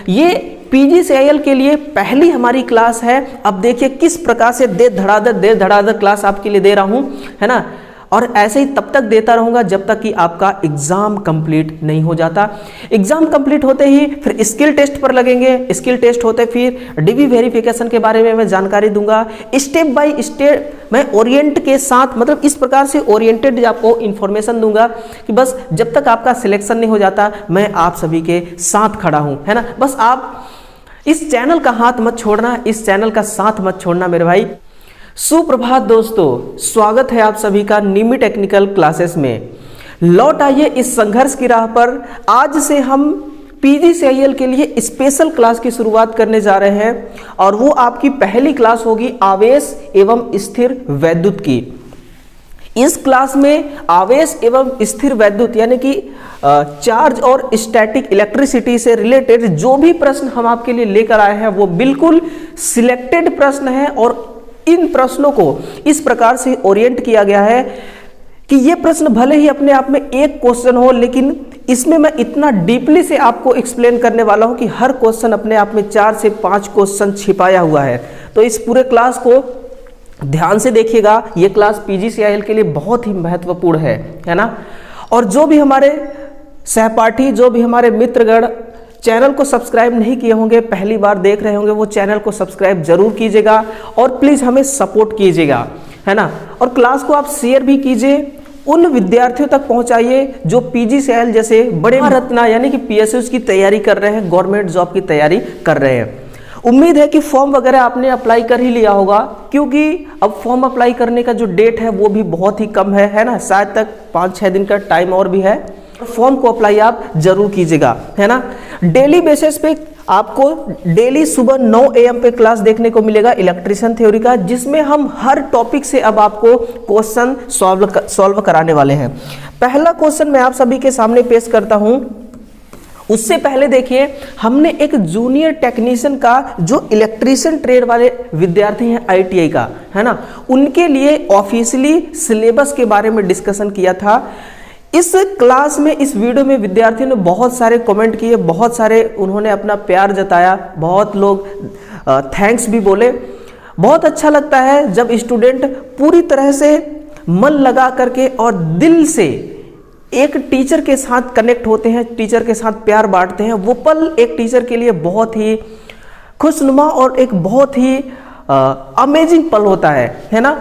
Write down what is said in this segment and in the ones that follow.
ये PGCIL के लिए पहली हमारी क्लास है। अब देखिए किस प्रकार से दे धड़ाधड़ क्लास आपके लिए दे रहा हूं, है ना। और ऐसे ही तब तक देता रहूंगा जब तक कि आपका एग्जाम कंप्लीट नहीं हो जाता। एग्जाम कंप्लीट होते ही फिर स्किल टेस्ट पर लगेंगे, स्किल टेस्ट होते फिर डीवी वेरिफिकेशन के बारे में मैं जानकारी दूंगा। स्टेप बाय स्टेप मैं ओरिएंट के साथ, मतलब इस प्रकार से ओरिएंटेड आपको इंफॉर्मेशन दूंगा कि बस जब तक आपका सिलेक्शन नहीं हो जाता मैं आप सभी के साथ खड़ा हूं, है ना। बस आप इस चैनल का हाथ मत छोड़ना, इस चैनल का साथ मत छोड़ना मेरे भाई। सुप्रभात दोस्तों, स्वागत है आप सभी का निमी टेक्निकल क्लासेस में। लौट आइए इस संघर्ष की राह पर। आज से हम PGCIL के लिए स्पेशल क्लास की शुरुआत करने जा रहे हैं और वो आपकी पहली क्लास होगी आवेश एवं स्थिर वैद्युत की। इस क्लास में आवेश एवं स्थिर वैद्युत यानी कि चार्ज और स्टैटिक इलेक्ट्रिसिटी से रिलेटेड जो भी प्रश्न हम आपके लिए लेकर आए हैं वो बिल्कुल सिलेक्टेड प्रश्न है और इन प्रश्नों को इस प्रकार से ओरिएंट किया गया है कि ये प्रश्न भले ही अपने आप में एक क्वेश्चन हो, लेकिन इसमें मैं इतना डीपली से आपको एक्सप्लेन करने वाला हूं कि हर क्वेश्चन अपने आप में 4 से 5 क्वेश्चन छिपाया हुआ है। तो इस पूरे क्लास को ध्यान से देखिएगा। ये क्लास PGCIL के लिए बहुत ही महत्वपूर्ण है ना। और जो भी हमारे सहपाठी, जो भी हमारे मित्रगण चैनल को सब्सक्राइब नहीं किए होंगे, पहली बार देख रहे होंगे, वो चैनल को सब्सक्राइब जरूर कीजिएगा और प्लीज हमें सपोर्ट कीजिएगा, है ना। और क्लास को आप शेयर भी कीजिए, उन विद्यार्थियों तक पहुंचाइए जो PGCIL जैसे बड़े रत्ना यानी कि PSUs की तैयारी कर रहे हैं, गवर्नमेंट जॉब की तैयारी कर रहे हैं। उम्मीद है कि फॉर्म वगैरह आपने अप्लाई कर ही लिया होगा, क्योंकि अब फॉर्म अप्लाई करने का जो डेट है वो भी बहुत ही कम है ना। शायद तक 5-6 दिन का टाइम और भी है। फॉर्म को अप्लाई आप जरूर कीजिएगा, है ना। डेली बेसिस पे आपको डेली सुबह 9 AM पे क्लास देखने को मिलेगा इलेक्ट्रिशियन थ्योरी का, जिसमें हम हर टॉपिक से अब आपको क्वेश्चन सॉल्व कराने वाले हैं। पहला क्वेश्चन मैं आप सभी के सामने पेश करता हूं। उससे पहले देखिए, हमने एक जूनियर टेक्नीशियन का जो इलेक्ट्रिशियन ट्रेड वाले विद्यार्थी हैं ITI का, है ना, उनके लिए ऑफिशियली सिलेबस के बारे में डिस्कशन किया था। इस क्लास में, इस वीडियो में विद्यार्थियों ने बहुत सारे कमेंट किए, बहुत सारे उन्होंने अपना प्यार जताया, बहुत लोग थैंक्स भी बोले। बहुत अच्छा लगता है जब स्टूडेंट पूरी तरह से मन लगा करके और दिल से एक टीचर के साथ कनेक्ट होते हैं, टीचर के साथ प्यार बांटते हैं। वो पल एक टीचर के लिए बहुत ही खुशनुमा और एक बहुत ही अमेजिंग पल होता है ना।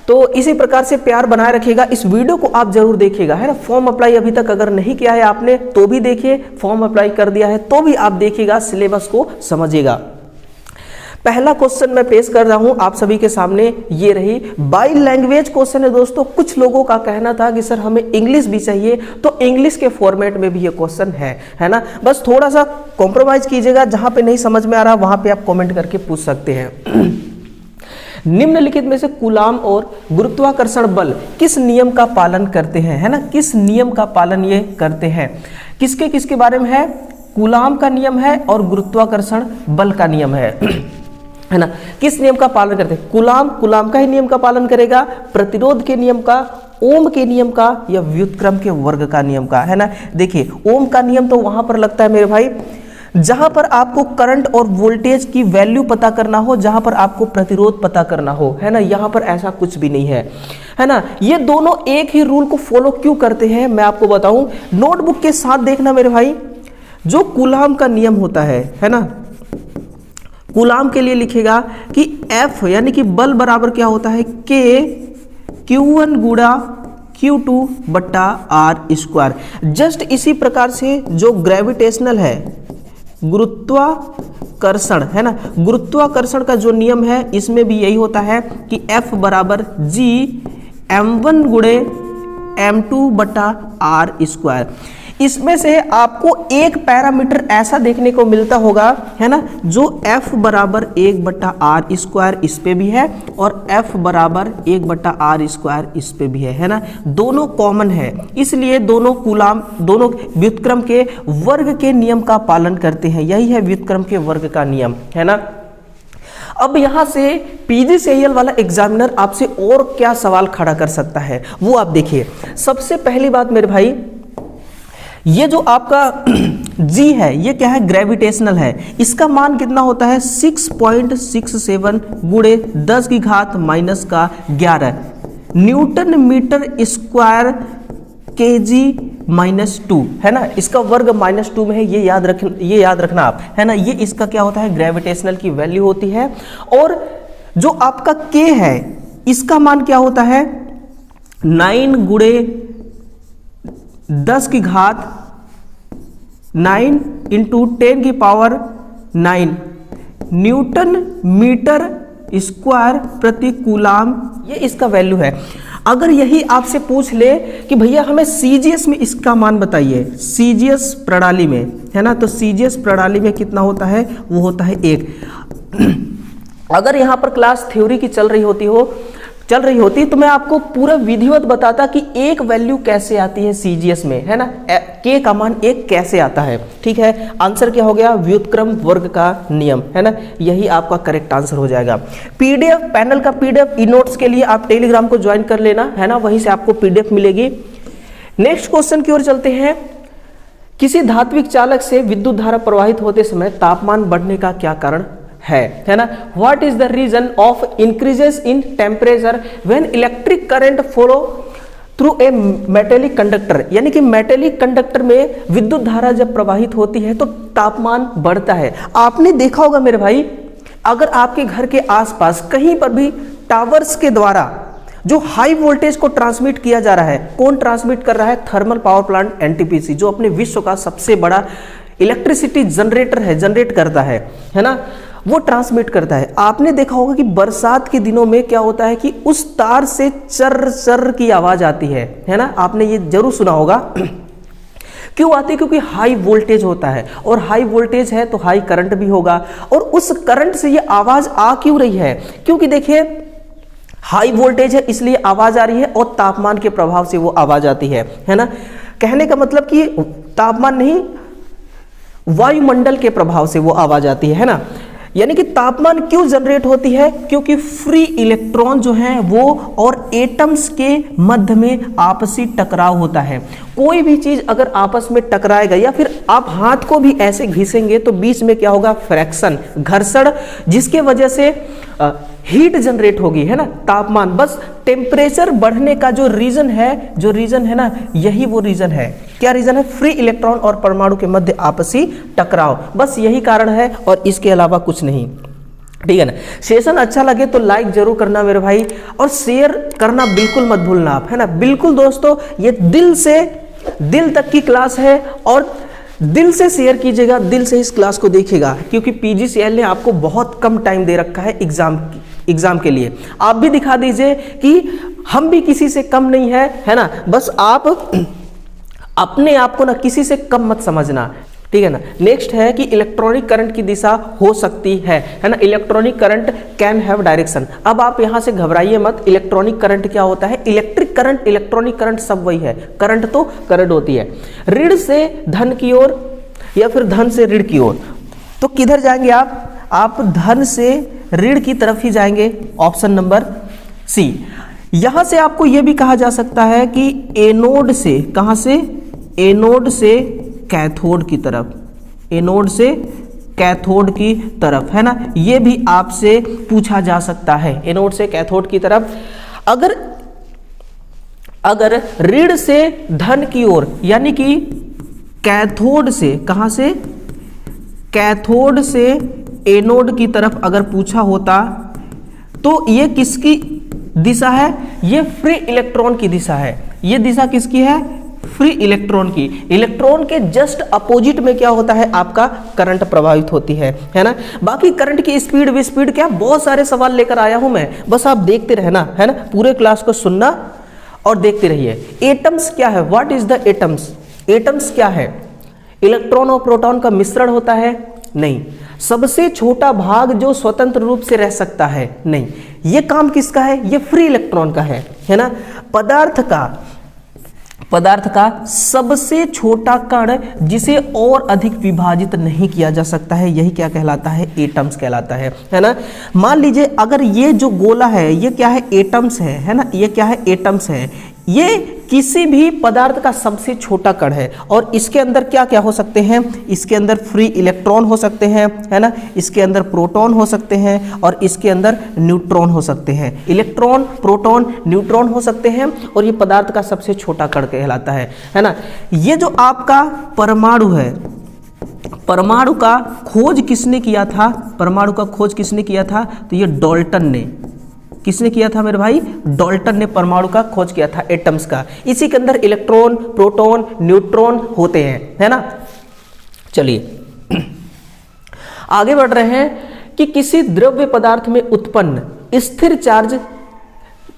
तो इसी प्रकार से प्यार बनाए रखिएगा। इस वीडियो को आप जरूर देखिएगा, है ना। फॉर्म अप्लाई अभी तक अगर नहीं किया है आपने तो भी देखिए, फॉर्म अप्लाई कर दिया है तो भी आप देखिएगा, सिलेबस को समझिएगा। पहला क्वेश्चन मैं पेश कर रहा हूं आप सभी के सामने, ये रही बाई लैंग्वेज क्वेश्चन है दोस्तों। कुछ लोगों का कहना था कि सर हमें इंग्लिश भी चाहिए, तो इंग्लिश के फॉर्मेट में भी ये क्वेश्चन है ना। बस थोड़ा सा कॉम्प्रोमाइज कीजिएगा, जहां पे नहीं समझ में आ रहा वहां पे आप कमेंट करके पूछ सकते हैं। निम्नलिखित में से कूलाम और गुरुत्वाकर्षण बल किस नियम का पालन करते हैं, है ना। किस नियम का पालन ये करते हैं, किसके किसके बारे में है? कूलाम का नियम है और गुरुत्वाकर्षण बल का नियम है ना। किस नियम का पालन करते हैं? कूलाम का ही नियम का पालन करेगा, प्रतिरोध के नियम का, ओम के नियम का, या व्युत्क्रम के वर्ग का नियम का, है ना। देखिए ओम का नियम तो वहां पर लगता है मेरे भाई जहां पर आपको करंट और वोल्टेज की वैल्यू पता करना हो, जहां पर आपको प्रतिरोध पता करना हो, है ना। यहां पर ऐसा कुछ भी नहीं है ना। ये दोनों एक ही रूल को फॉलो क्यों करते हैं मैं आपको बताऊं। नोटबुक के साथ देखना मेरे भाई, जो कूलाम का नियम होता है ना, कूलाम के लिए लिखेगा कि F यानी कि बल बराबर क्या होता है, K Q1 गुणा Q2 बट्टा R²। जस्ट इसी प्रकार से जो ग्रेविटेशनल है, गुरुत्वाकर्षण, है ना, गुरुत्वाकर्षण का जो नियम है इसमें भी यही होता है कि F बराबर G m1 गुणे m2 बटा R²। इसमें से आपको एक पैरामीटर ऐसा देखने को मिलता होगा, है ना, जो F बराबर 1/r², इस पे भी है, और F बराबर 1/r² इस पे भी है ना। दोनों कॉमन है, इसलिए दोनों कूलाम, दोनों व्युत्क्रम के वर्ग के नियम का पालन करते हैं। यही है व्युत्क्रम के वर्ग का नियम, है ना। अब यहां से PGCIL वाला एग्जामिनर आपसे और क्या सवाल खड़ा कर सकता है वो आप देखिए। सबसे पहली बात मेरे भाई, ये जो आपका जी है, ये क्या है, ग्रेविटेशनल है। इसका मान कितना होता है 6.67 गुणे 10 की घात माइनस का 11 न्यूटन मीटर स्क्वायर केजी -2 है ना। इसका वर्ग -2 में है, ये याद रखना आप, है ना। ये इसका क्या होता है, ग्रेविटेशनल की वैल्यू होती है। और जो आपका k है इसका मान क्या होता है 9 गुणे 10 की घात 9 इंटू 10 की पावर 9 न्यूटन मीटर स्क्वायर प्रति कूलाम, ये इसका वैल्यू है। अगर यही आपसे पूछ ले कि भैया हमें सीजीएस में इसका मान बताइए, सीजीएस प्रणाली में, है ना, तो सीजीएस प्रणाली में कितना होता है, वो होता है 1। अगर यहाँ पर क्लास थ्योरी की चल रही होती तो मैं आपको पूरा विधिवत बताता कि एक वैल्यू कैसे आती है सीजीएस में, है ना, के का मान 1 कैसे आता है। ठीक है, आंसर क्या हो गया, व्युत्क्रम वर्ग का नियम, है ना, यही आपका करेक्ट आंसर हो जाएगा। पीडीएफ पैनल का पीडीएफ ई नोट्स के लिए आप टेलीग्राम को ज्वाइन कर लेना, है ना, वहीं से आपको पीडीएफ मिलेगी। नेक्स्ट क्वेश्चन की ओर चलते हैं। किसी धात्विक चालक से विद्युत धारा प्रवाहित होते समय तापमान बढ़ने का क्या कारण है ना। What is the reason of increases in temperature when electric current flow through a metallic conductor, यानी कि मेटेलिक कंडक्टर में विद्युत धारा जब प्रवाहित होती है तो तापमान बढ़ता है। आपने देखा होगा मेरे भाई, अगर आपके घर के आसपास कहीं पर भी टावर्स के द्वारा जो हाई वोल्टेज को ट्रांसमिट किया जा रहा है, कौन ट्रांसमिट कर रहा है, थर्मल पावर प्लांट एनटीपीसी, जो अपने विश्व का सबसे बड़ा इलेक्ट्रिसिटी जनरेटर है, जनरेट करता है ना, वो ट्रांसमिट करता है। आपने देखा होगा कि बरसात के दिनों में क्या होता है कि उस तार से चर चर की आवाज आती है ना, आपने ये जरूर सुना होगा। क्यों आती है, क्योंकि हाई वोल्टेज होता है, और हाई वोल्टेज है तो हाई करंट भी होगा, और उस करंट से ये आवाज आ क्यों रही है, क्योंकि देखिए हाई वोल्टेज है इसलिए आवाज आ रही है, और तापमान के प्रभाव से वो आवाज आती है ना। कहने का मतलब कि तापमान नहीं, वायुमंडल के प्रभाव से वो आवाज आती है ना। यानी कि तापमान क्यों जनरेट होती है, क्योंकि फ्री इलेक्ट्रॉन जो हैं वो और एटम्स के मध्य में आपसी टकराव होता है। कोई भी चीज अगर आपस में टकराएगा या फिर आप हाथ को भी ऐसे घिसेंगे तो बीच में क्या होगा, फ्रैक्शन, घर्षण, जिसके वजह से हीट जनरेट होगी, है ना। तापमान, बस टेम्परेचर बढ़ने का जो रीजन है ना, यही वो रीजन है। क्या रीजन है, फ्री इलेक्ट्रॉन और परमाणु के मध्य आपसी टकराव, बस यही कारण है और इसके अलावा कुछ नहीं। ठीक है ना। सेशन अच्छा लगे तो लाइक जरूर करना मेरे भाई, और शेयर करना बिल्कुल मत भूलना आप, है ना। बिल्कुल दोस्तों, ये दिल से दिल तक की क्लास है और दिल से शेयर कीजिएगा, दिल से इस क्लास को देखिएगा, क्योंकि पीजीसीएल ने आपको बहुत कम टाइम दे रखा है एग्जाम के लिए। आप भी दिखा दीजिए कि हम भी किसी से कम नहीं है ना। बस आप अपने आप को ना किसी से कम मत समझना, ठीक है ना। नेक्स्ट है कि इलेक्ट्रॉनिक करंट की दिशा हो सकती है ना। Electronic current can have direction. अब आप यहां से घबराइए मत, इलेक्ट्रॉनिक करंट क्या होता है, इलेक्ट्रिक करंट, इलेक्ट्रॉनिक करंट सब वही है। करंट तो करंट होती है, ऋण से धन की ओर या फिर धन से ऋण की ओर। तो किधर जाएंगे आप धन से ऋण की तरफ ही जाएंगे, ऑप्शन नंबर सी। यहां से आपको यह भी कहा जा सकता है कि एनोड से, कहां से, एनोड से कैथोड की तरफ, एनोड से कैथोड की तरफ, है ना। ये भी आपसे पूछा जा सकता है, एनोड से कैथोड की तरफ। अगर ऋण से धन की ओर, यानी कि कैथोड से, कहां से, कैथोड से एनोड की तरफ अगर पूछा होता तो ये किसकी दिशा है, ये फ्री इलेक्ट्रॉन की दिशा है। ये दिशा किसकी है, फ्री इलेक्ट्रॉन की। इलेक्ट्रॉन के जस्ट अपोजिट में क्या होता है, आपका करंट प्रभावित होती है ना। बाकी करंट की स्पीड विस्पीड क्या, बहुत सारे सवाल लेकर आया हूं मैं, बस आप देखते रहना, है ना। पूरे क्लास को सुनना और देखते रहिए। एटम्स क्या है, what is the atoms, atoms क्या है, इलेक्ट्रॉन और प्रोटॉन का मिश्रण होता है, नहीं। सबसे छोटा भाग जो स्वतंत्र रूप से रह सकता है, नहीं। ये काम किसका है, ये फ्री इलेक्ट्रॉन का है ना। पदार्थ का सबसे छोटा कण जिसे और अधिक विभाजित नहीं किया जा सकता है, यही क्या कहलाता है, एटम्स कहलाता है ना। मान लीजिए अगर ये जो गोला है ये क्या है, एटम्स है ना, ये क्या है, एटम्स है। ये किसी भी पदार्थ का सबसे छोटा कण है और इसके अंदर क्या क्या हो सकते हैं, इसके अंदर फ्री इलेक्ट्रॉन हो सकते हैं, है ना, इसके अंदर प्रोटॉन हो सकते हैं और इसके अंदर न्यूट्रॉन हो सकते हैं। इलेक्ट्रॉन, प्रोटॉन, न्यूट्रॉन हो सकते हैं और ये पदार्थ का सबसे छोटा कण कहलाता है ना। ये जो आपका परमाणु है, परमाणु का खोज किसने किया था, परमाणु का खोज किसने किया था, तो ये डाल्टन ने, किसने किया था मेरे भाई, डाल्टन ने परमाणु का खोज किया था, एटम्स का। इसी के अंदर इलेक्ट्रॉन, प्रोटॉन, न्यूट्रॉन होते हैं, है ना। चलिए आगे बढ़ रहे हैं कि किसी द्रव्य पदार्थ में उत्पन्न स्थिर चार्ज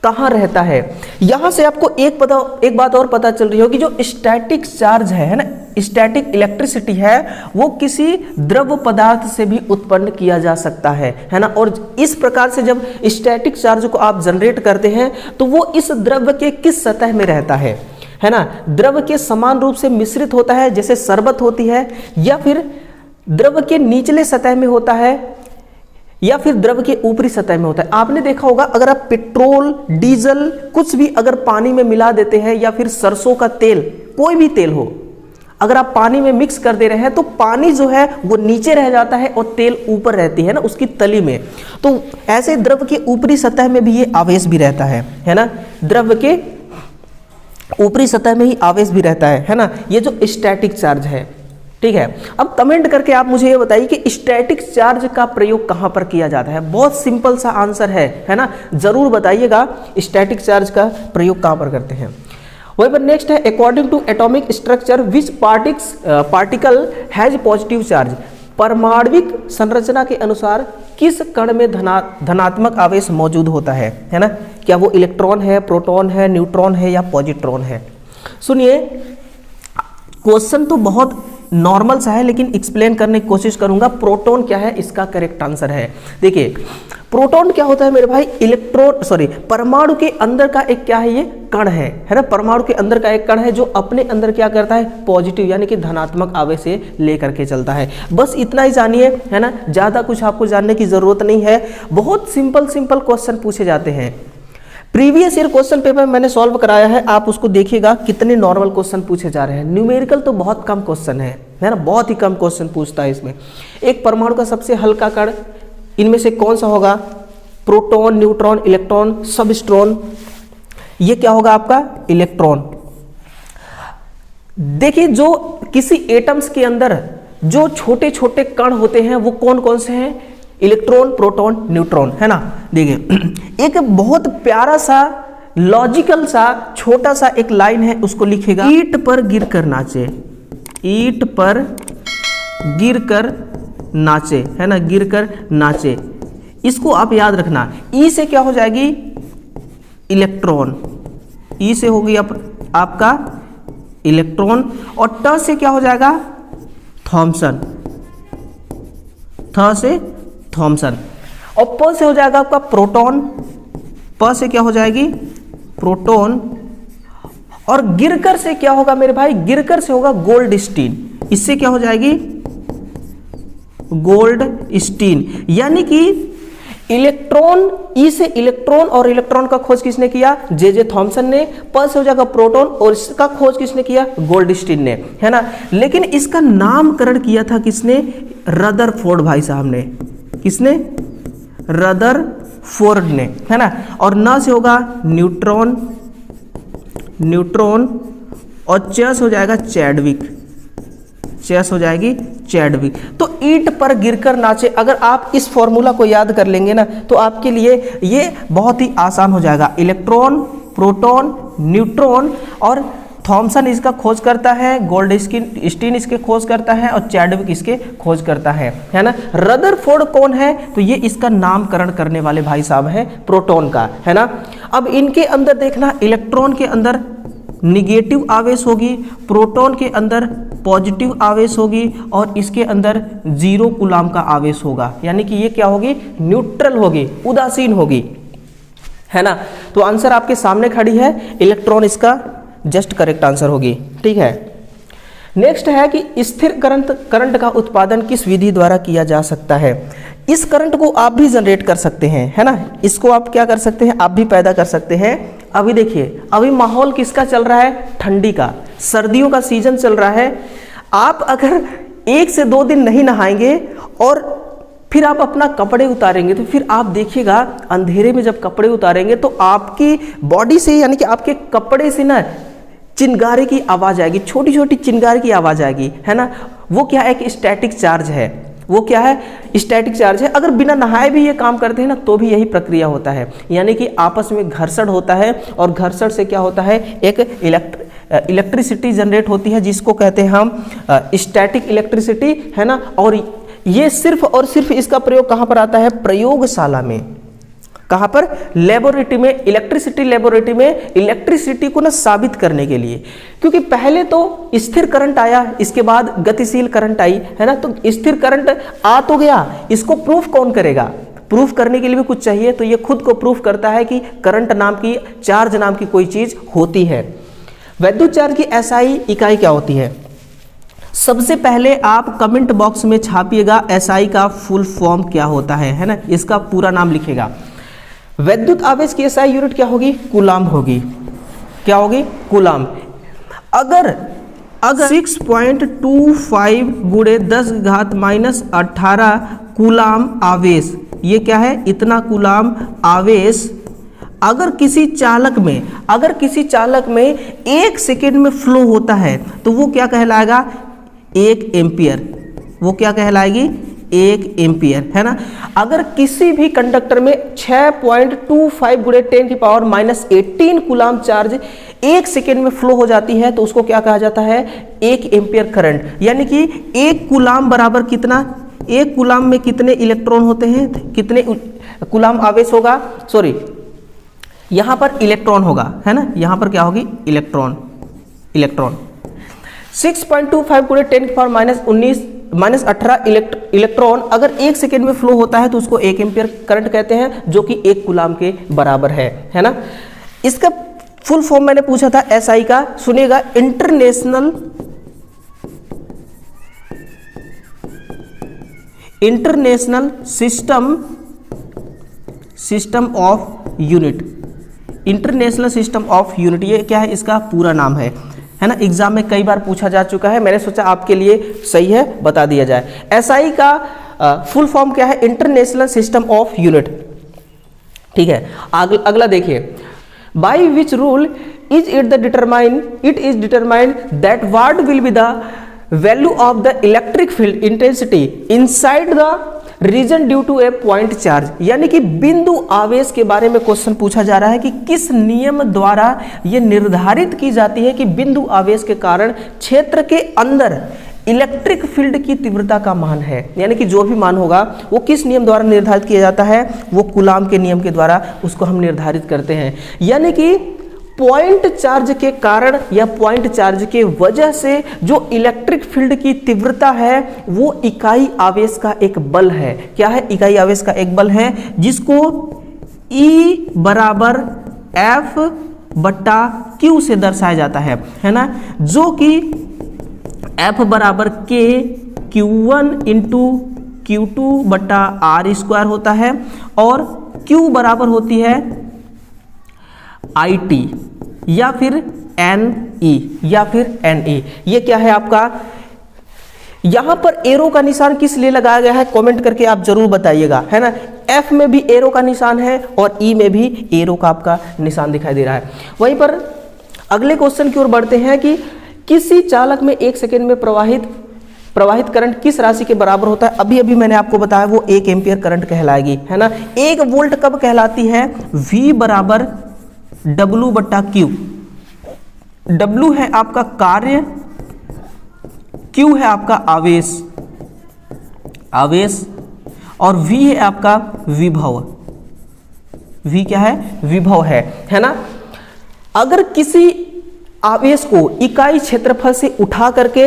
कहाँ रहता है। यहां से आपको एक बात और पता चल रही होगी, जो स्टैटिक चार्ज है ना, स्टैटिक इलेक्ट्रिसिटी है, वो किसी द्रव पदार्थ से भी उत्पन्न किया जा सकता है ना। और इस प्रकार से जब स्टैटिक चार्ज को आप जनरेट करते हैं तो वो इस द्रव्य के किस सतह में रहता है ना, द्रव के समान रूप से मिश्रित होता है जैसे शरबत होती है, या फिर द्रव के निचले सतह में होता है, या फिर द्रव के ऊपरी सतह में होता है। आपने देखा होगा अगर आप पेट्रोल, डीजल कुछ भी अगर पानी में मिला देते हैं, या फिर सरसों का तेल, कोई भी तेल हो, अगर आप पानी में मिक्स कर दे रहे हैं तो पानी जो है वो नीचे रह जाता है और तेल ऊपर रहती है ना, उसकी तली में। तो ऐसे द्रव के ऊपरी सतह में भी ये आवेश भी रहता है ना, द्रव के ऊपरी सतह में ही आवेश भी रहता है ना। ये जो स्टैटिक चार्ज है, ठीक है। अब कमेंट करके आप मुझे ये बताइए कि स्टैटिक चार्ज का प्रयोग कहां पर किया जाता है। बहुत सिंपल सा आंसर है ना, जरूर बताइएगा स्टैटिक चार्ज का प्रयोग कहां पर करते हैं। वही पर नेक्स्ट है, according to atomic structure which particle has positive charge. परमाणविक संरचना के अनुसार किस कण में धनात्मक आवेश मौजूद होता है ना। क्या वो इलेक्ट्रॉन है, प्रोटॉन है, न्यूट्रॉन है या पॉजिट्रॉन है। सुनिए, क्वेश्चन तो बहुत नॉर्मल सा है लेकिन एक्सप्लेन करने की कोशिश करूंगा। प्रोटॉन क्या है, इसका करेक्ट आंसर है। देखिए प्रोटॉन क्या होता है मेरे भाई, परमाणु के अंदर का एक क्या है, ये कण है ना। परमाणु के अंदर का एक कण है जो अपने अंदर क्या करता है, पॉजिटिव यानी कि धनात्मक आवेश से लेकर के चलता है। बस इतना ही जानिए, है ना, ज्यादा कुछ आपको जानने की जरूरत नहीं है। बहुत सिंपल सिंपल क्वेश्चन पूछे जाते हैं। प्रीवियस ईयर क्वेश्चन पेपर मैंने सॉल्व कराया है, आप उसको देखिएगा कितने नॉर्मल क्वेश्चन पूछे जा रहे हैं। न्यूमेरिकल तो बहुत कम क्वेश्चन है ना, बहुत ही कम क्वेश्चन पूछता है इसमें। एक परमाणु का सबसे हल्का कण इनमें से कौन सा होगा, प्रोटॉन, न्यूट्रॉन, इलेक्ट्रॉन, सबस्ट्रॉन। ये क्या होगा आपका, इलेक्ट्रॉन। देखिए जो किसी एटम्स के अंदर जो छोटे छोटे कण होते हैं वो कौन कौन से हैं, इलेक्ट्रॉन, प्रोटॉन, न्यूट्रॉन, है ना। देखिए एक बहुत प्यारा सा लॉजिकल सा छोटा सा एक लाइन है, उसको लिखेगा, ईंट पर गिरकर नाचे, ईंट पर गिरकर नाचे, है ना, गिरकर नाचे। इसको आप याद रखना। ई से क्या हो जाएगी, इलेक्ट्रॉन, ई से होगी आपका इलेक्ट्रॉन, और ट से क्या हो जाएगा, थॉमसन, थ से थॉमसन, और प से हो जाएगा आपका प्रोटॉन, प से क्या हो जाएगी, प्रोटॉन, और गिरकर से क्या होगा मेरे भाई, गिरकर से होगा गोल्ड स्टीन, इससे क्या हो जाएगी, गोल्ड स्टीन। यानी कि इलेक्ट्रॉन, ई से इलेक्ट्रॉन, और इलेक्ट्रॉन का खोज किसने किया, जे थॉमसन ने। प से हो जाएगा प्रोटॉन, और इसका खोज किसने किया, गोल्ड स्टीन ने, है ना। लेकिन इसका नामकरण किया था किसने, रदरफोर्ड भाई साहब ने। किसने, रदरफोर्ड ने, है ना। और न से होगा न्यूट्रॉन, न्यूट्रॉन, और च से हो जाएगा चैडविक, चेस हो जाएगी चैडविक। तो ईंट पर गिरकर नाचे, अगर आप इस फॉर्मूला को याद कर लेंगे ना तो आपके लिए ये बहुत ही आसान हो जाएगा। इलेक्ट्रॉन, प्रोटॉन, न्यूट्रॉन, और थॉमसन इसका खोज करता है, गोल्ड स्टीन इसके खोज करता है, और चैडविक इसके खोज करता है ना। रदरफोर्ड कौन है, तो ये इसका नामकरण करने वाले भाई साहब है प्रोटॉन का, है ना। अब इनके अंदर देखना, इलेक्ट्रॉन के अंदर निगेटिव आवेश होगी, प्रोटॉन के अंदर पॉजिटिव आवेश होगी, और इसके अंदर 0 कूलाम का आवेश होगा। यानी कि ये क्या होगी, न्यूट्रल होगी, उदासीन होगी, है ना। तो आंसर आपके सामने खड़ी है, इलेक्ट्रॉन इसका जस्ट करेक्ट आंसर होगी, ठीक है। नेक्स्ट है कि स्थिर करंट का उत्पादन किस विधि द्वारा किया जा सकता है। इस करंट को आप भी जनरेट कर सकते हैं, है ना, इसको आप क्या कर सकते हैं, आप भी पैदा कर सकते हैं। अभी देखिए, अभी माहौल किसका चल रहा है, ठंडी का, सर्दियों का सीजन चल रहा है। आप अगर 1 से 2 दिन नहीं नहाएंगे और फिर आप अपना कपड़े उतारेंगे तो फिर आप देखिएगा अंधेरे में जब कपड़े उतारेंगे तो आपकी बॉडी से, यानी कि आपके कपड़े से ना चिंगारी की आवाज़ आएगी, छोटी छोटी चिंगारी की आवाज़ आएगी, है ना। वो क्या है, एक स्टैटिक चार्ज है, वो क्या है, स्टैटिक चार्ज है। अगर बिना नहाए भी ये काम करते हैं ना तो भी यही प्रक्रिया होता है, यानी कि आपस में घर्षण होता है और घर्षण से क्या होता है, एक इलेक्ट्रिसिटी जनरेट होती है जिसको कहते हैं हम स्टैटिक इलेक्ट्रिसिटी, है ना। और ये सिर्फ और सिर्फ इसका प्रयोग कहाँ पर आता है, प्रयोगशाला में। कहाँ पर, लेबोरेटरी में, इलेक्ट्रिसिटी लेबोरेटरी में, इलेक्ट्रिसिटी को ना साबित करने के लिए। क्योंकि पहले तो स्थिर करंट आया, इसके बाद गतिशील करंट आई, है ना। तो स्थिर करंट आ तो गया, इसको प्रूफ कौन करेगा, प्रूफ करने के लिए भी कुछ चाहिए, तो ये खुद को प्रूफ करता है कि करंट नाम की, चार्ज नाम की कोई चीज होती है। वैद्युत चार्ज की एसआई इकाई क्या होती है, सबसे पहले आप कमेंट बॉक्स में छापिएगा एसआई का फुल फॉर्म क्या होता है ना, इसका पूरा नाम लिखिएगा। वैद्युत आवेश की एसआई यूनिट क्या होगी, कूलाम होगी। क्या होगी, कूलाम। अगर 6.25 गुणे 10⁻⁻18 कूलाम आवेश, ये क्या है, इतना कूलाम आवेश अगर किसी चालक में 1 सेकेंड में फ्लो होता है तो वो क्या कहलाएगा, 1 एम्पियर। वो क्या कहलाएगी, 1 एम्पियर, है ना। अगर किसी भी कंडक्टर में 6.25 गुणे 10⁻⁻18 कूलाम चार्ज 1 सेकेंड में फ्लो हो जाती है तो उसको क्या कहा जाता है, 1 एम्पियर करंट। यानी कि 1 कूलाम बराबर कितना, 1 कूलाम में कितने इलेक्ट्रॉन होते हैं, कितने कूलाम आवेश होगा, सॉरी यहां पर इलेक्ट्रॉन होगा, है ना, यहां पर क्या होगी, इलेक्ट्रॉन। 6.25 गुणे 10⁻⁻18 इलेक्ट्रॉन अगर 1 सेकेंड में फ्लो होता है तो उसको 1 एम्पियर करंट कहते हैं, जो कि 1 कूलाम के बराबर है ना। इसका फुल फॉर्म मैंने पूछा था एसआई का, सुनिएगा, international system of unit. International system of unit, ये क्या है, इसका पूरा नाम है ना। एग्जाम में कई बार पूछा जा चुका है, मैंने सोचा आपके लिए सही है बता दिया जाए। एसआई का फुल फॉर्म क्या है, इंटरनेशनल सिस्टम ऑफ यूनिट। ठीक है, अगला देखिए, by which rule is it determined that what will be the value of the electric field intensity inside the region due to a point charge. यानी कि बिंदु आवेश के बारे में क्वेश्चन पूछा जा रहा है कि किस नियम द्वारा यह निर्धारित की जाती है कि बिंदु आवेश के कारण क्षेत्र के अंदर इलेक्ट्रिक फील्ड की तीव्रता का मान है। यानी कि जो भी मान होगा वो किस नियम द्वारा निर्धारित किया जाता है, वो कूलाम के नियम के द्वारा उसको हम निर्धारित करते हैं। यानी कि पॉइंट चार्ज के कारण या पॉइंट चार्ज के वजह से जो इलेक्ट्रिक फील्ड की तीव्रता है वो इकाई आवेश का एक बल है। क्या है, इकाई आवेश का एक बल है, जिसको E बराबर F/Q से दर्शाया जाता है ना, जो कि F बराबर K Q1 इंटू Q2/R² होता है और Q बराबर होती है IT या फिर NE या फिर NE। ये क्या है आपका, यहां पर एरो का निशान किस लिए लगाया गया है, कमेंट करके आप जरूर बताइएगा, है ना। F में भी एरो का निशान है और E में भी एरो का आपका निशान दिखाई दे रहा है। वहीं पर अगले क्वेश्चन की ओर बढ़ते हैं कि किसी चालक में 1 सेकेंड में प्रवाहित करंट किस राशि के बराबर होता है। अभी मैंने आपको बताया वो 1 एम्पियर करंट कहलाएगी, है ना। 1 वोल्ट कब कहलाती है, V बराबर W/Q। W है आपका कार्य, Q है आपका आवेश और V है आपका विभव। V क्या है, विभव है ना। अगर किसी आवेश को इकाई क्षेत्रफल से उठा करके,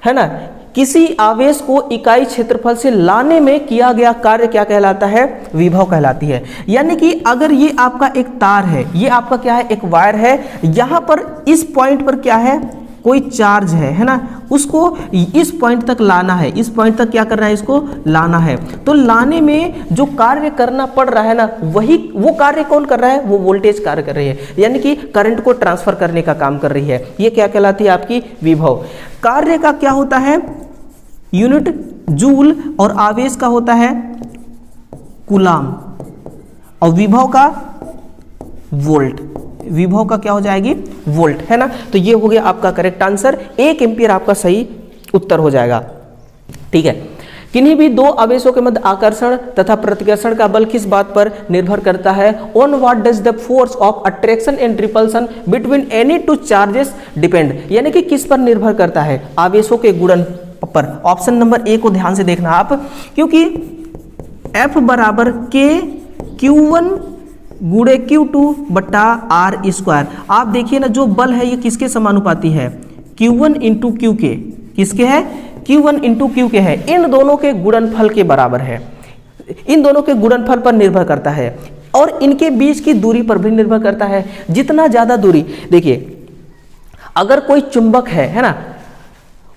है ना, किसी आवेश को इकाई क्षेत्रफल से लाने में किया गया कार्य क्या कहलाता है, विभव कहलाती है। यानी कि अगर ये आपका एक तार है, ये आपका क्या है, एक वायर है, यहां पर इस पॉइंट पर क्या है, कोई चार्ज है ना, उसको इस पॉइंट तक लाना है, इस पॉइंट तक क्या करना है, इसको लाना है। तो लाने में जो कार्य करना पड़ रहा है ना, वही वो कार्य कौन कर रहा है, वो वोल्टेज कार्य कर रही है, यानी कि करंट को ट्रांसफर करने का काम कर रही है। ये क्या कहलाती है, आपकी विभव। कार्य का क्या होता है, यूनिट जूल, और आवेश का होता है कूलाम, और विभव का वोल्ट। विभव का क्या हो जाएगी, वोल्ट, है ना। तो ये हो गया आपका करेक्ट आंसर, 1 एम्पियर आपका सही उत्तर हो जाएगा। ठीक है, किन्हीं भी दो आवेशों के मध्य आकर्षण तथा प्रतिकर्षण का बल किस बात पर निर्भर करता है, on what does the force of attraction and repulsion between any two charges depend, यानी कि किस पर निर्भर करता है, आवेशों के गुणन पर। ऑप्शन नंबर ए को ध्यान से देखना आप, क्योंकि F बराबर K Q1 गुणे Q2 बटा R स्क्वायर। आप देखिए ना, जो बल है ये किसके समानुपाती है, Q1 इंटू क्यू के, किसके है, Q1 इंटू क्यू के है, इन दोनों के गुणनफल के बराबर है, इन दोनों के गुणनफल पर निर्भर करता है, और इनके बीच की दूरी पर भी निर्भर करता है। जितना ज्यादा दूरी, देखिए अगर कोई चुंबक है ना,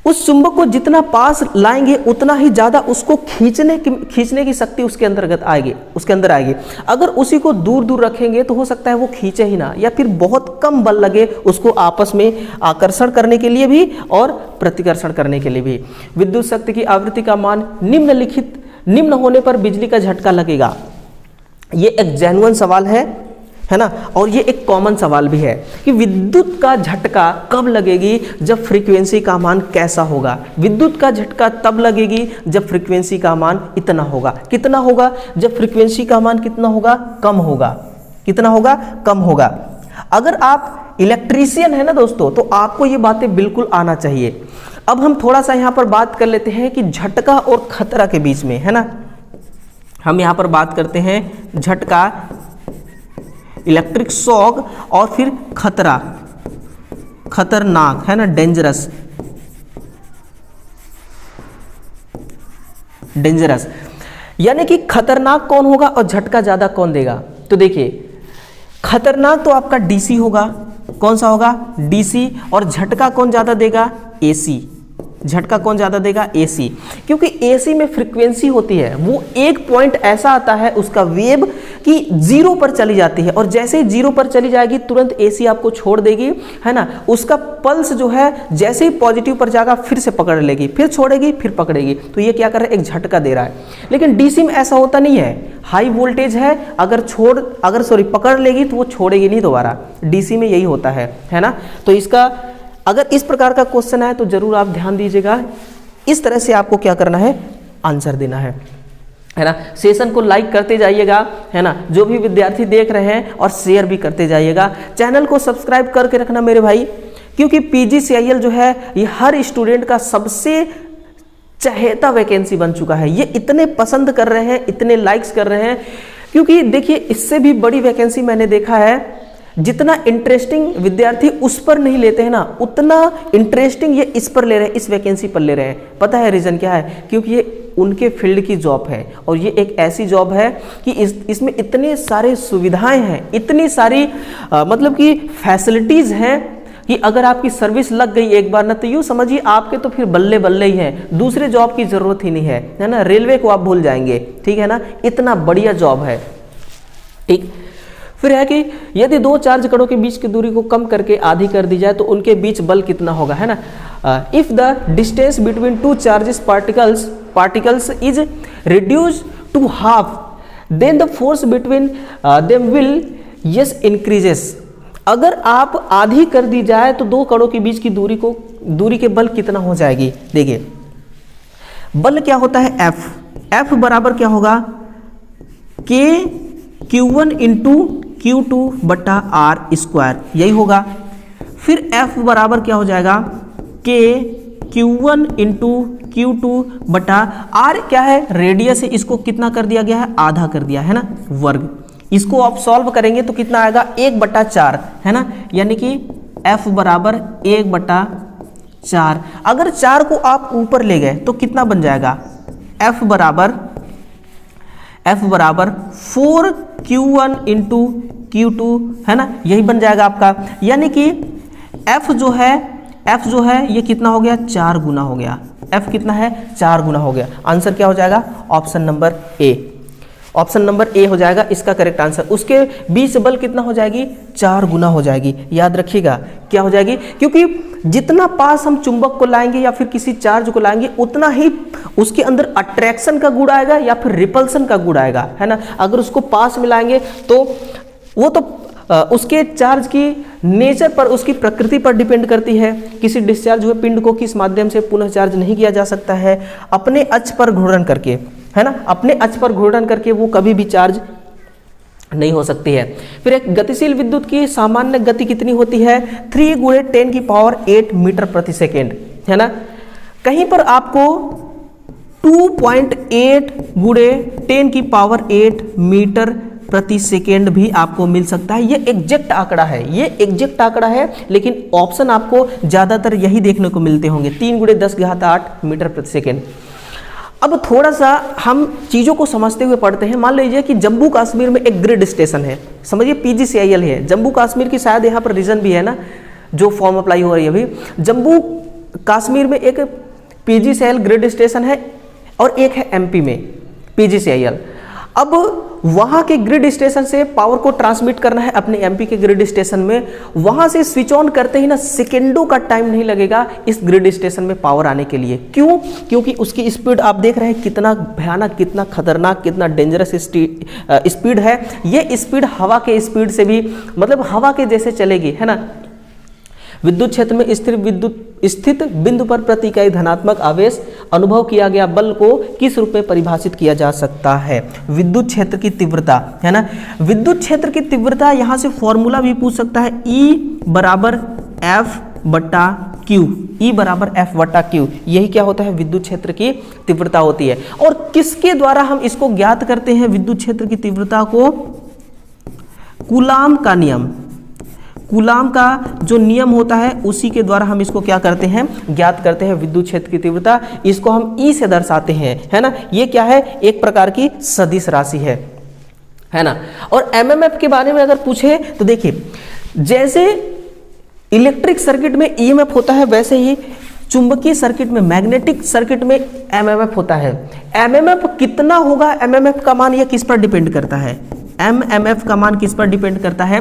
उस चुंबक को जितना पास लाएंगे उतना ही ज्यादा उसको खींचने की शक्ति उसके अंतर्गत आएगी, उसके अंदर आएगी। अगर उसी को दूर दूर रखेंगे तो हो सकता है वो खींचे ही ना, या फिर बहुत कम बल लगे उसको आपस में आकर्षण करने के लिए भी और प्रतिकर्षण करने के लिए भी। विद्युत शक्ति की आवृत्ति का मान निम्न होने पर बिजली का झटका लगेगा। ये एक जेन्युइन सवाल है ना, और ये एक कॉमन सवाल भी है कि विद्युत का झटका कब लगेगी, जब फ्रीक्वेंसी का मान कैसा होगा। विद्युत का झटका तब लगेगी जब फ्रीक्वेंसी का मान इतना होगा। कितना होगा, जब फ्रीक्वेंसी का मान कितना होगा, कम होगा। कितना होगा, कम होगा। अगर आप इलेक्ट्रीशियन है ना दोस्तों, तो आपको ये बातें बिल्कुल आना चाहिए। अब हम थोड़ा सा यहाँ पर बात कर लेते हैं कि झटका और खतरा के बीच में, है ना। हम यहाँ पर बात करते हैं झटका, इलेक्ट्रिक शॉक, और फिर खतरा, खतरनाक, है ना, डेंजरस, डेंजरस। यानी कि खतरनाक कौन होगा और झटका ज्यादा कौन देगा। तो देखिए खतरनाक तो आपका डीसी होगा, कौन सा होगा, डीसी, और झटका कौन ज्यादा देगा, एसी। झटका कौन ज्यादा देगा, एसी, क्योंकि एसी में फ्रीक्वेंसी होती है, वो एक पॉइंट ऐसा आता है उसका वेव कि 0 पर चली जाती है, और जैसे ही 0 पर चली जाएगी तुरंत एसी आपको छोड़ देगी, है ना। उसका पल्स जो है जैसे ही पॉजिटिव पर जाएगा फिर से पकड़ लेगी, फिर छोड़ेगी, फिर पकड़ेगी। तो ये क्या कर रहा है, एक झटका दे रहा है। लेकिन डीसी में ऐसा होता नहीं है, हाई वोल्टेज है, अगर पकड़ लेगी तो वो छोड़ेगी नहीं दोबारा। डीसी में यही होता है ना। तो इसका अगर इस प्रकार का क्वेश्चन है तो जरूर आप ध्यान दीजिएगा, इस तरह से आपको क्या करना है, आंसर देना है ना। सेशन को लाइक करते जाइएगा, है ना, जो भी विद्यार्थी देख रहे हैं, और शेयर भी करते जाइएगा। चैनल को सब्सक्राइब करके रखना मेरे भाई, क्योंकि PGCIL जो है ये हर स्टूडेंट का सबसे चहेता वैकेंसी बन चुका है। ये इतने पसंद कर रहे हैं, इतने लाइक्स कर रहे हैं, क्योंकि देखिए इससे भी बड़ी वैकेंसी मैंने देखा है, जितना इंटरेस्टिंग विद्यार्थी उस पर नहीं लेते हैं ना, उतना इंटरेस्टिंग ये इस पर ले रहे हैं, इस वैकेंसी पर ले रहे हैं। पता है रीजन क्या है, क्योंकि ये उनके फील्ड की जॉब है, और ये एक ऐसी जॉब है कि इसमें इतने सारे सुविधाएं हैं, इतनी सारी मतलब कि फैसिलिटीज हैं कि अगर आपकी सर्विस लग गई एक बार ना, तो यूँ समझिए आपके तो फिर बल्ले बल्ले ही हैं, दूसरे जॉब की जरूरत ही नहीं है ना। रेलवे को आप भूल जाएंगे, ठीक है ना, इतना बढ़िया जॉब है। ठीक, फिर है कि यदि दो चार्ज कणों के बीच की दूरी को कम करके आधी कर दी जाए तो उनके बीच बल कितना होगा, है ना। If the distance between two charges particles is reduce to half, then the force between them will yes increases. अगर आप आधी कर दी जाए तो दो कणों के बीच की दूरी के बल कितना हो जाएगी। देखिए बल क्या होता है, F बराबर क्या होगा, K Q1 इंटू Q2 बटा R स्क्वायर, यही होगा। फिर F बराबर क्या हो जाएगा, K Q1 इंटू Q2 बटा R क्या है, रेडियस है, इसको कितना कर दिया गया है, आधा कर दिया है ना, वर्ग। इसको आप सॉल्व करेंगे तो कितना आएगा, 1/4, है ना, यानी कि F बराबर 1/4। अगर 4 को आप ऊपर ले गए तो कितना बन जाएगा, F बराबर 4Q1 इंटू Q2, है ना, यही बन जाएगा आपका। यानी कि F जो है F जो है ये कितना हो गया, 4 गुना हो गया। F कितना है, 4 गुना हो गया। आंसर क्या हो जाएगा, option number A. Option number A हो जाएगा इसका करेक्ट आंसर। उसके बीच बल कितना हो जाएगी, 4 गुना हो जाएगी। याद रखिएगा क्या हो जाएगी, क्योंकि जितना पास हम चुंबक को लाएंगे या फिर किसी चार्ज को लाएंगे उतना ही उसके अंदर अट्रैक्शन का गुण आएगा या फिर रिपल्सन का गुण आएगा, है ना। अगर उसको पास में लाएंगे तो वो तो उसके चार्ज की नेचर पर, उसकी प्रकृति पर डिपेंड करती है। किसी डिस्चार्ज हुए पिंड को किस माध्यम से पुनः चार्ज नहीं किया जा सकता है, अपने अक्ष पर घूर्णन करके, है ना। अपने अक्ष पर घूर्णन करके वो कभी भी चार्ज नहीं हो सकती है। फिर एक गतिशील विद्युत की सामान्य गति कितनी होती है, 3 × 10⁸ मीटर प्रति सेकेंड, है ना। कहीं पर आपको 2.8 × 10⁸ मीटर प्रति सेकेंड भी आपको मिल सकता है। ये एग्जैक्ट आंकड़ा है, ये एग्जैक्ट आंकड़ा है, लेकिन ऑप्शन आपको ज्यादातर यही देखने को मिलते होंगे, 3 × 10⁸ मीटर प्रति सेकेंड। अब थोड़ा सा हम चीज़ों को समझते हुए पढ़ते हैं। मान लीजिए कि जम्मू कश्मीर में एक ग्रिड स्टेशन है, समझिए PGCIL है। जम्मू कश्मीर की शायद यहाँ पर रीजन भी है ना, जो फॉर्म अप्लाई हो रही है अभी। जम्मू कश्मीर में एक PGCIL ग्रिड स्टेशन है और एक है MP में PGCIL। अब वहाँ के ग्रिड स्टेशन से पावर को ट्रांसमिट करना है अपने MP के ग्रिड स्टेशन में। वहाँ से स्विच ऑन करते ही ना सेकेंडों का टाइम नहीं लगेगा इस ग्रिड स्टेशन में पावर आने के लिए। क्यों, क्योंकि उसकी स्पीड आप देख रहे हैं कितना भयानक, कितना खतरनाक, कितना डेंजरस स्पीड है। ये स्पीड हवा के स्पीड से भी, मतलब हवा के जैसे चलेगी, है ना। विद्युत क्षेत्र में स्थित बिंदु पर प्रति इकाई धनात्मक आवेश अनुभव किया गया बल को किस रूप में परिभाषित किया जा सकता है। विद्युत क्षेत्र की तीव्रता, है ना। विद्युत क्षेत्र की तीव्रता यहाँ से फॉर्मूला भी पूछ सकता है, E = F/Q। E = F/Q, यही क्या होता है, विद्युत क्षेत्र की तीव्रता होती है। और किसके द्वारा हम इसको ज्ञात करते हैं विद्युत क्षेत्र की तीव्रता को, कूलाम का नियम। कूलाम का जो नियम होता है उसी के द्वारा हम इसको क्या करते हैं, ज्ञात करते हैं विद्युत क्षेत्र की तीव्रता। इसको हम E से दर्शाते हैं, है ना। ये क्या है, एक प्रकार की सदिश राशि है ना। और MMF के बारे में अगर पूछे तो देखिए, जैसे इलेक्ट्रिक सर्किट में EMF होता है वैसे ही चुंबकीय सर्किट में, मैग्नेटिक सर्किट में MMF होता है। MMF कितना होगा, MMF का मान, यह किस पर डिपेंड करता है, MMF का मान किस पर डिपेंड करता है।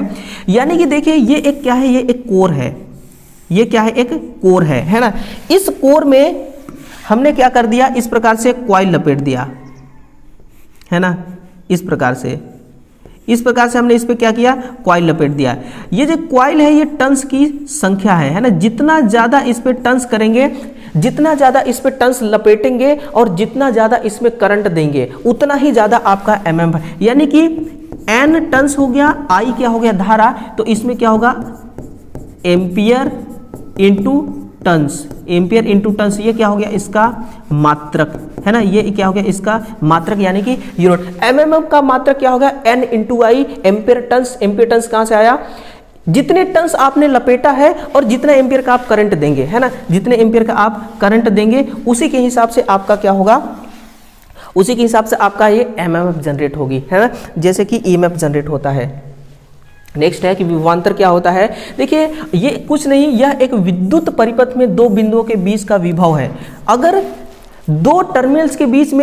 यानी कि देखिए ये एक क्या है, ये एक कोर है, ये क्या है, एक कोर है ना। इस कोर में हमने क्या कर दिया, इस प्रकार से कॉइल लपेट दिया, है ना। इस प्रकार से हमने इस पे क्या किया, कॉइल लपेट दिया। ये जो कॉइल है ये टर्न्स की संख्या है ना। जितना ज्यादा इस पे टर्न्स करेंगे, जितना ज्यादा इस पे टर्न्स लपेटेंगे और जितना ज्यादा इसमें करंट देंगे उतना ही ज्यादा आपका MM है। यानी कि N टर्न्स हो गया, I क्या हो गया, धारा, तो इसमें क्या होगा, ampere into turns. Ampere into turns, ये क्या हो गया, इसका मात्रक, है ना। ये क्या हो गया, इसका मात्रक यानी कि यूनिट। MMF का मात्रक क्या होगा, N × I। Ampere turns, ampere turns कहाँ से आया, जितने टर्न्स आपने लपेटा है और जितना एम्पियर का आप करंट देंगे, है ना, जितने एम्पियर का आप करंट देंगे उसी के हिसाब से आपका क्या होगा, उसी के हिसाब से आपका ये MMF जनरेट होगी, है ना, जैसे कि EMF जनरेट होता है। नेक्स्ट है कि विभवांतर क्या होता है। देखिए ये कुछ नहीं, यह एक विद्युत परिपथ में दो बिंदुओं के बीच का विभव है। अगर दो टर्मिनल्स के बीच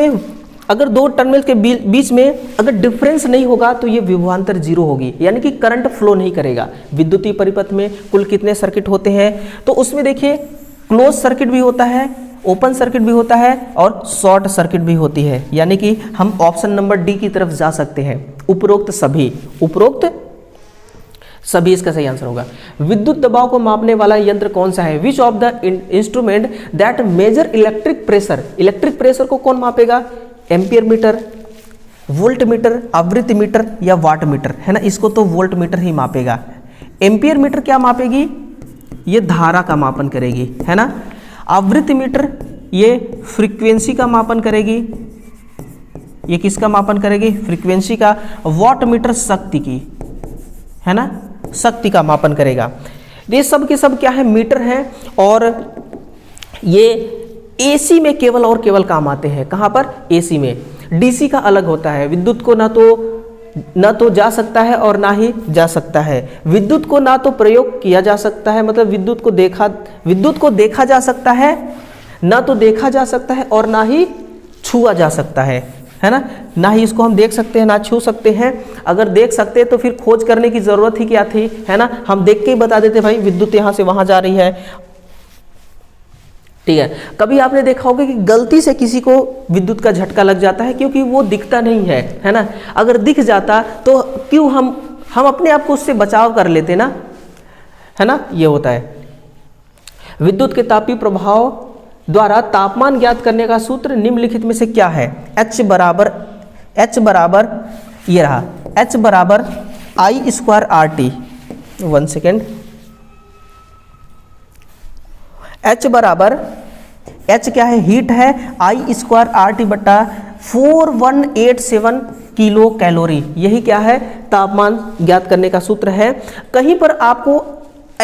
में अगर डिफरेंस नहीं होगा तो ये विभवांतर 0 होगी, यानी कि करंट फ्लो नहीं करेगा। विद्युतीय परिपथ में कुल कितने सर्किट होते हैं, तो उसमें देखिए क्लोज सर्किट भी होता है, ओपन सर्किट भी होता है और शॉर्ट सर्किट भी होती है। यानी कि हम ऑप्शन नंबर डी की तरफ जा सकते हैं, उपरोक्त सभी इसका सही आंसर होगा। विद्युत दबाव को मापने वाला यंत्र कौन सा है, which of the instrument that measure electric pressure. Electric pressure को कौन मापेगा, एम्पियर मीटर, वोल्ट मीटर, आवृत्ति मीटर या वाट मीटर, है ना। इसको तो वोल्ट मीटर ही मापेगा। एम्पियर मीटर क्या मापेगी, ये धारा का मापन करेगी, है ना। आवृत्ति मीटर ये फ्रीक्वेंसी का मापन करेगी, ये किसका मापन करेगी, फ्रीक्वेंसी का। वाट मीटर शक्ति की, है ना, शक्ति का मापन करेगा। ये सब के सब क्या है, मीटर है। और ये AC में केवल और केवल काम आते हैं, कहाँ पर, AC में। DC का अलग होता है। विद्युत को ना तो ना तो जा सकता है और ना ही जा सकता है। विद्युत को ना तो प्रयोग किया जा सकता है, मतलब विद्युत को देखा जा सकता है, ना तो देखा जा सकता है और ना ही छुआ जा सकता है ना। ना ही इसको हम देख सकते हैं ना छू सकते हैं। अगर देख सकते हैं तो फिर खोज करने की जरूरत ही क्या थी, है ना। हम देख के ही बता देते भाई विद्युत यहाँ से वहां जा रही है, ठीक है। कभी आपने देखा होगा कि गलती से किसी को विद्युत का झटका लग जाता है क्योंकि वो दिखता नहीं है ना। अगर दिख जाता तो क्यों हम अपने आप को उससे बचाव कर लेते ना, है ना। ये होता है। विद्युत के तापीय प्रभाव द्वारा तापमान ज्ञात करने का सूत्र निम्नलिखित में से क्या है। H बराबर ये रहा, H बराबर I square RT। 1 second. H बराबर H क्या है, हीट है, I स्क्वायर RT बटा 4187 किलो कैलोरी। यही क्या है, तापमान ज्ञात करने का सूत्र है। कहीं पर आपको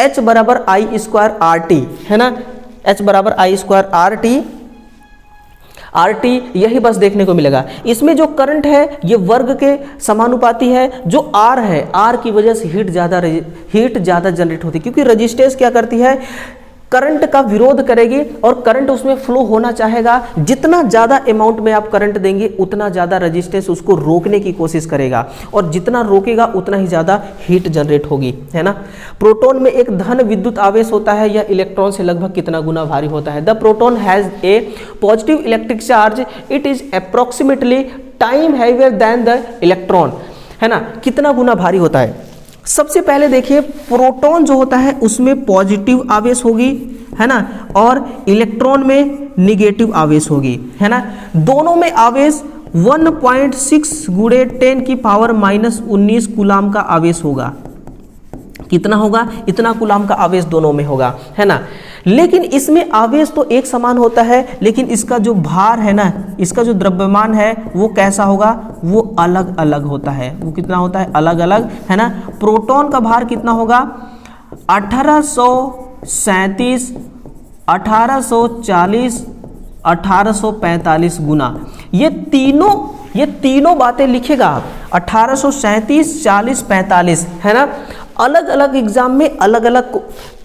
H बराबर I स्क्वायर RT, है ना, H बराबर I स्क्वायर RT यही बस देखने को मिलेगा। इसमें जो करंट है ये वर्ग के समानुपाती है। जो R है, R की वजह से हीट ज़्यादा जनरेट होती है क्योंकि रेजिस्टेंस क्या करती है, करंट का विरोध करेगी और करंट उसमें फ्लो होना चाहेगा। जितना ज़्यादा अमाउंट में आप करंट देंगे उतना ज़्यादा रेजिस्टेंस उसको रोकने की कोशिश करेगा और जितना रोकेगा उतना ही ज़्यादा हीट जनरेट होगी, है ना। प्रोटॉन में एक धन विद्युत आवेश होता है, यह इलेक्ट्रॉन से लगभग कितना गुना भारी होता है। The proton has a positive electric charge, it is approximately time heavier than the electron, है ना। कितना गुना भारी होता है। सबसे पहले देखिए प्रोटॉन जो होता है उसमें पॉजिटिव आवेश होगी, है ना, और इलेक्ट्रॉन में निगेटिव आवेश होगी, है ना। दोनों में आवेश 1.6 गुणे 10 की पावर -19 कूलाम का आवेश होगा। कितना होगा, इतना कूलाम का आवेश दोनों में होगा, है ना। लेकिन इसमें आवेश तो एक समान होता है, लेकिन इसका जो भार है ना, इसका जो द्रव्यमान है वो कैसा होगा, वो अलग अलग होता है। वो कितना होता है, अलग अलग, है ना। प्रोटॉन का भार कितना होगा, 1837, 1840, 1845 गुना। ये तीनों बातें लिखेगा आप, 1837, 40, 45, है ना। अलग अलग एग्जाम में अलग अलग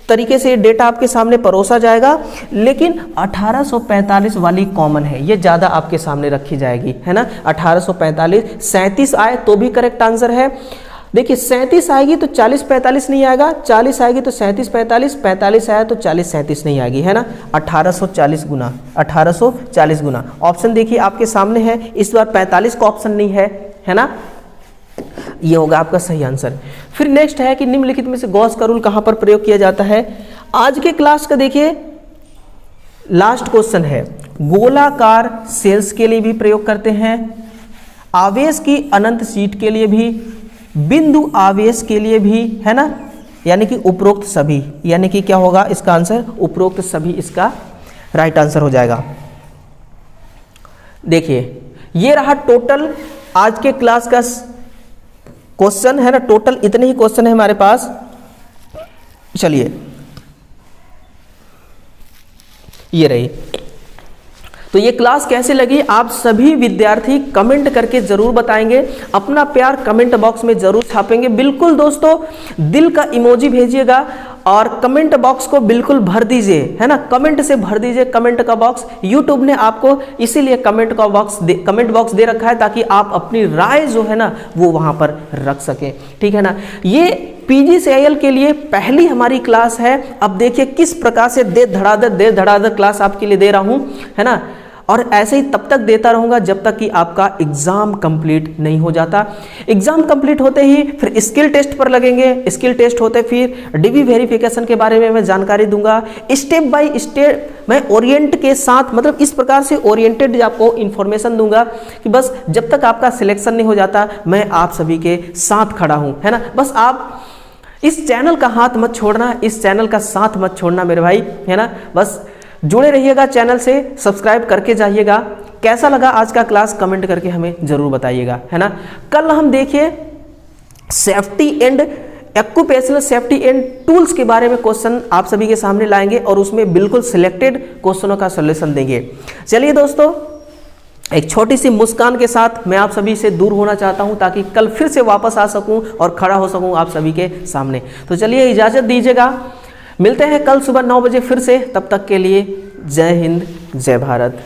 तरीके से डेटा आपके सामने परोसा जाएगा, लेकिन 1845 वाली कॉमन है, ये ज़्यादा आपके सामने रखी जाएगी, है ना। 1845, 37 आए तो भी करेक्ट आंसर है। देखिए 37 आएगी तो 40 45 नहीं आएगा, 40 आएगी तो 37 45, 45 आया तो 40 37 नहीं आएगी, है ना। 1840 गुना, 1840 गुना। ऑप्शन देखिए आपके सामने है, इस बार 45 का ऑप्शन नहीं है ना। ये होगा आपका सही आंसर। फिर नेक्स्ट है कि निम्नलिखित में से गॉस का रूल कहां पर प्रयोग किया जाता है। आज के क्लास का देखिए लास्ट क्वेश्चन है, गोलाकार सेल्स के लिए भी प्रयोग करते हैं, आवेश की अनंत शीट के लिए भी, बिंदु आवेश के लिए भी, है ना, यानी कि उपरोक्त सभी, यानी कि क्या होगा इसका आंसर, उपरोक्त सभी इसका राइट आंसर हो जाएगा। देखिए ये रहा टोटल आज के क्लास का क्वेश्चन, है ना। टोटल इतने ही क्वेश्चन है हमारे पास। चलिए ये रही। तो ये क्लास कैसे लगी आप सभी विद्यार्थी कमेंट करके जरूर बताएंगे, अपना प्यार कमेंट बॉक्स में जरूर छापेंगे। बिल्कुल दोस्तों दिल का इमोजी भेजिएगा और कमेंट बॉक्स को बिल्कुल भर दीजिए, है ना। कमेंट से भर दीजिए कमेंट का बॉक्स। यूट्यूब ने आपको इसीलिए कमेंट बॉक्स दे रखा है ताकि आप अपनी राय जो है ना वो वहां पर रख सकें, ठीक है ना। ये PGCIL के लिए पहली हमारी क्लास है। अब देखिए किस प्रकार से देर धड़ाधड़ क्लास आपके लिए दे रहा हूं, है ना। और ऐसे ही तब तक देता रहूंगा जब तक कि आपका एग्जाम कंप्लीट नहीं हो जाता। एग्जाम कंप्लीट होते ही फिर स्किल टेस्ट पर लगेंगे, स्किल टेस्ट होते फिर DV वेरिफिकेशन के बारे में मैं जानकारी दूंगा। स्टेप बाय स्टेप मैं ओरिएंट के साथ, मतलब इस प्रकार से ओरिएंटेड आपको इन्फॉर्मेशन दूंगा कि बस जब तक आपका सिलेक्शन नहीं हो जाता मैं आप सभी के साथ खड़ा हूं, है ना। बस आप इस चैनल का हाथ मत छोड़ना, इस चैनल का साथ मत छोड़ना मेरे भाई, है ना। बस जुड़े रहिएगा चैनल से, सब्सक्राइब करके जाइएगा। कैसा लगा आज का क्लास कमेंट करके हमें जरूर बताइएगा, है ना। कल हम देखिए safety and occupational safety and tools के बारे में क्वेश्चन आप सभी के सामने लाएंगे और उसमें बिल्कुल सिलेक्टेड क्वेश्चनों का सॉल्यूशन देंगे। चलिए दोस्तों एक छोटी सी मुस्कान के साथ मैं आप सभी से दूर होना चाहता हूं, ताकि कल फिर से वापस आ सकूं और खड़ा हो सकूं आप सभी के सामने। तो चलिए इजाज़त दीजिएगा, मिलते हैं कल सुबह 9 बजे फिर से। तब तक के लिए जय हिंद, जय भारत।